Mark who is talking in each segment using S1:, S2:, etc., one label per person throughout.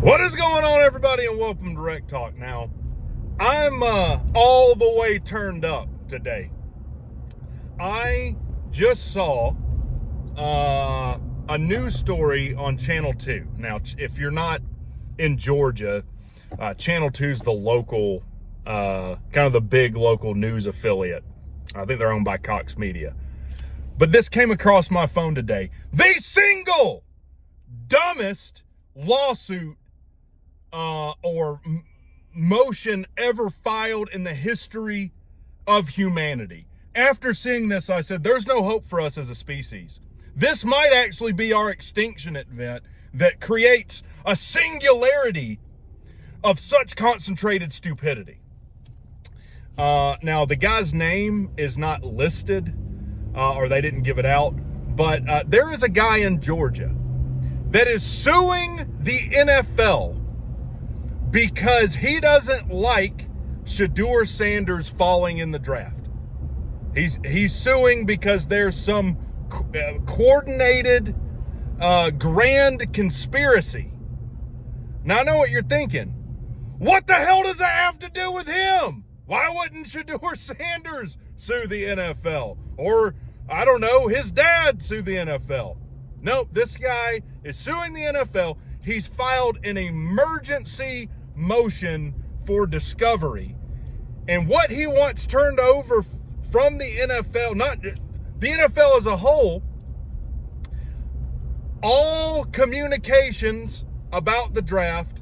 S1: What is going on, everybody, and welcome to Rec Talk. Now, I'm all the way turned up today. I just saw a news story on Channel 2. Now, if you're not in Georgia, Channel 2 is the local, kind of the big local news affiliate. I think they're owned by Cox Media. But this came across my phone today. The single dumbest lawsuit or motion ever filed in the history of humanity. After seeing this, I said, there's no hope for us as a species. This might actually be our extinction event that creates a singularity of such concentrated stupidity. Now, the guy's name is not listed, or they didn't give it out, but there is a guy in Georgia that is suing the NFL because he doesn't like Shedeur Sanders falling in the draft. He's suing because there's some coordinated grand conspiracy. Now, I know what you're thinking. What the hell does that have to do with him? Why wouldn't Shedeur Sanders sue the NFL? Or, I don't know, his dad sue the NFL? Nope, this guy is suing the NFL. He's filed an emergency motion for discovery. And what he wants turned over from the NFL, not the NFL as a whole, all communications about the draft,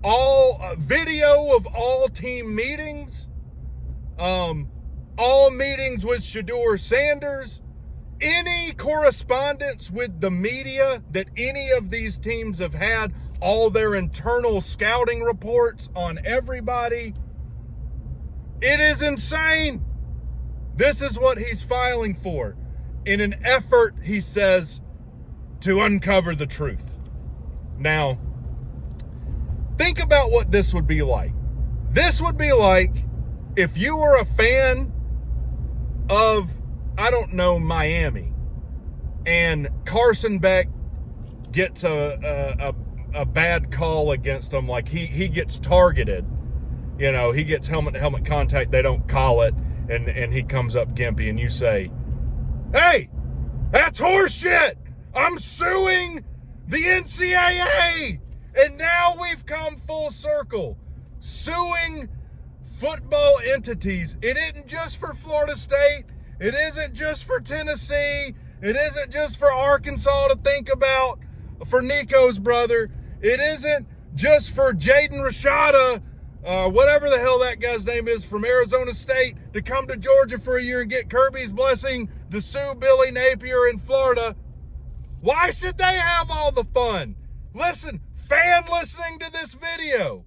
S1: all video of all team meetings, all meetings with Shedeur Sanders, any correspondence with the media that any of these teams have had, all their internal scouting reports on everybody. It is insane. This is what he's filing for in an effort, he says, to uncover the truth. Now, think about what this would be like. This would be like if you were a fan of, I don't know, Miami, and Carson Beck gets a bad call against him, like he gets targeted. You know, he gets helmet-to-helmet contact, they don't call it, and he comes up gimpy, and you say, hey, that's horseshit! I'm suing the NCAA! And now we've come full circle. Suing football entities. It isn't just for Florida State. It isn't just for Tennessee. It isn't just for Arkansas to think about, for Nico's brother. It isn't just for Jaden Rashada, whatever the hell that guy's name is, from Arizona State, to come to Georgia for a year and get Kirby's blessing to sue Billy Napier in Florida. Why should they have all the fun? Listen, fan listening to this video,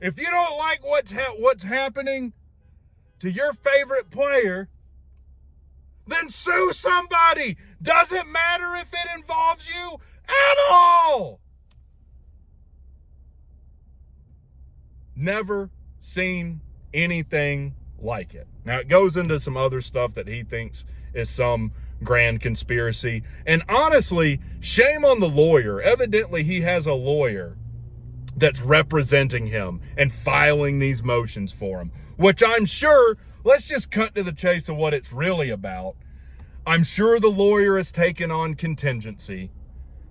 S1: if you don't like what's happening to your favorite player, then sue somebody. Doesn't matter if it involves you at all. Never seen anything like it. Now, it goes into some other stuff that he thinks is some grand conspiracy. And honestly, shame on the lawyer. Evidently, he has a lawyer that's representing him and filing these motions for him, which I'm sure, let's just cut to the chase of what it's really about. I'm sure the lawyer has taken on contingency,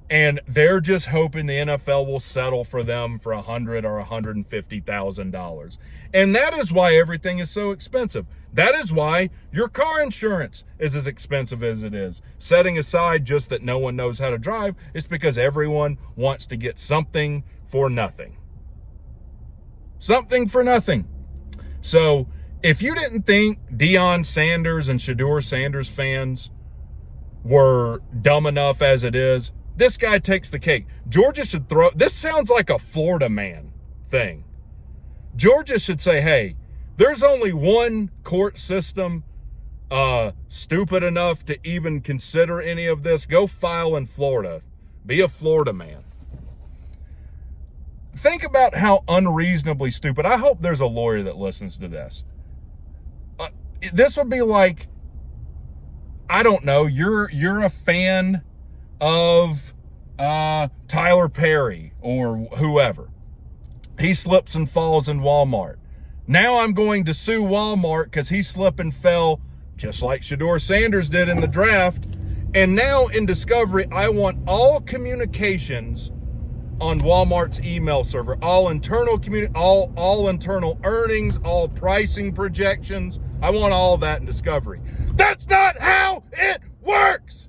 S1: and they're just hoping the NFL will settle for them for $100,000 or $150,000. And that is why everything is so expensive. That is why your car insurance is as expensive as it is. Setting aside just that no one knows how to drive, it's because everyone wants to get something for nothing. Something for nothing. So if you didn't think Deion Sanders and Shedeur Sanders fans were dumb enough as it is, this guy takes the cake. Georgia should throw, this sounds like a Florida man thing. Georgia should say, hey, there's only one court system stupid enough to even consider any of this. Go file in Florida. Be a Florida man. Think about how unreasonably stupid. I hope there's a lawyer that listens to this. This would be like, I don't know, you're a fan of Tyler Perry or whoever, he slips and falls in Walmart. Now I'm going to sue Walmart because he slipped and fell just like Shedeur Sanders did in the draft. And now in Discovery, I want all communications on Walmart's email server, all internal all internal earnings, all pricing projections. I want all that in Discovery. That's not how it works.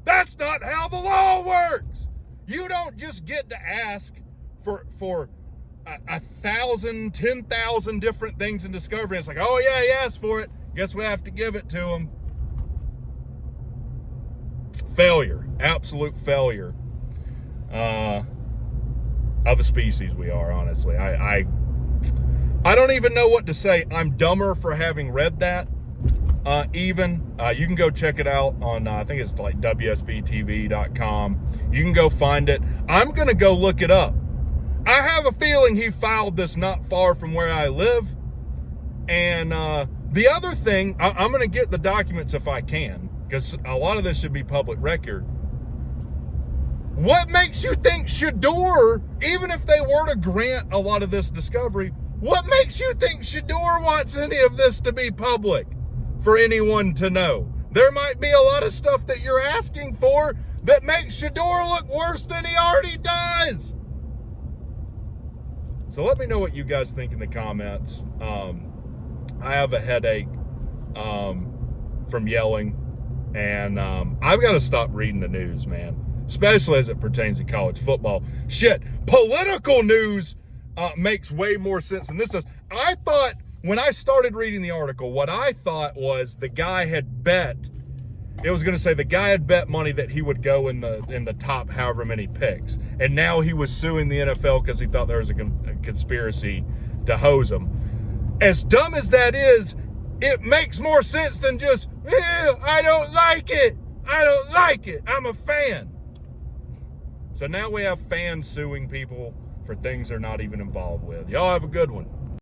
S1: That's not how the law works. You don't just get to ask for 1,000, 10,000 different things in Discovery. It's like, oh yeah, he asked for it. Guess we have to give it to him. Failure, absolute failure of a species we are, honestly. I don't even know what to say. I'm dumber for having read that. You can go check it out on, I think it's like WSBTV.com. You can go find it. I'm going to go look it up. I have a feeling he filed this not far from where I live. And the other thing, I'm going to get the documents if I can, because a lot of this should be public record. What makes you think Shedeur, even if they were to grant a lot of this discovery, what makes you think Shedeur wants any of this to be public for anyone to know? There might be a lot of stuff that you're asking for that makes Shedeur look worse than he already does. So let me know what you guys think in the comments. I have a headache from yelling, and I've got to stop reading the news, man, especially as it pertains to college football. Shit, political news makes way more sense than this does. I thought, when I started reading the article, what I thought was the guy had bet, it was going to say the guy had bet money that he would go in the top however many picks. And now he was suing the NFL because he thought there was a conspiracy to hose him. As dumb as that is, it makes more sense than just, I don't like it. I don't like it. I'm a fan. So now we have fans suing people for things they're not even involved with. Y'all have a good one.